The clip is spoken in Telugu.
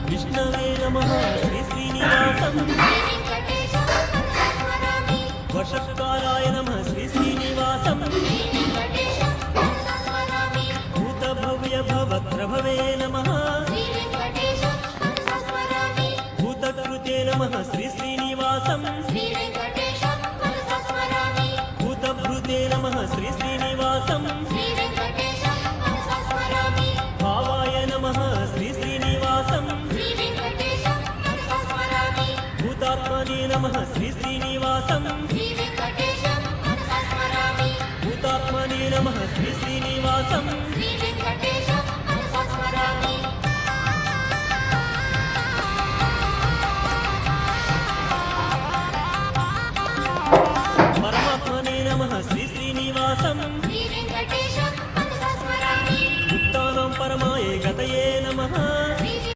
విష్ణవే నమః శ్రీ శ్రీనివాసం వషత్కారాయ నమః శ్రీ శ్రీనివాసం భూతభవ్య భవత్రభవే నమః భూతకృతే నమః శ్రీ శ్రీనివాసం భూతభృతే నమః శ్రీ శ్రీనివాసం భావాయ నమః శ్రీ శ్రీనివాసం భూతాత్మనే నమః శ్రీ శ్రీనివాసం భూతాత్మనే నమః శ్రీ శ్రీనివాసం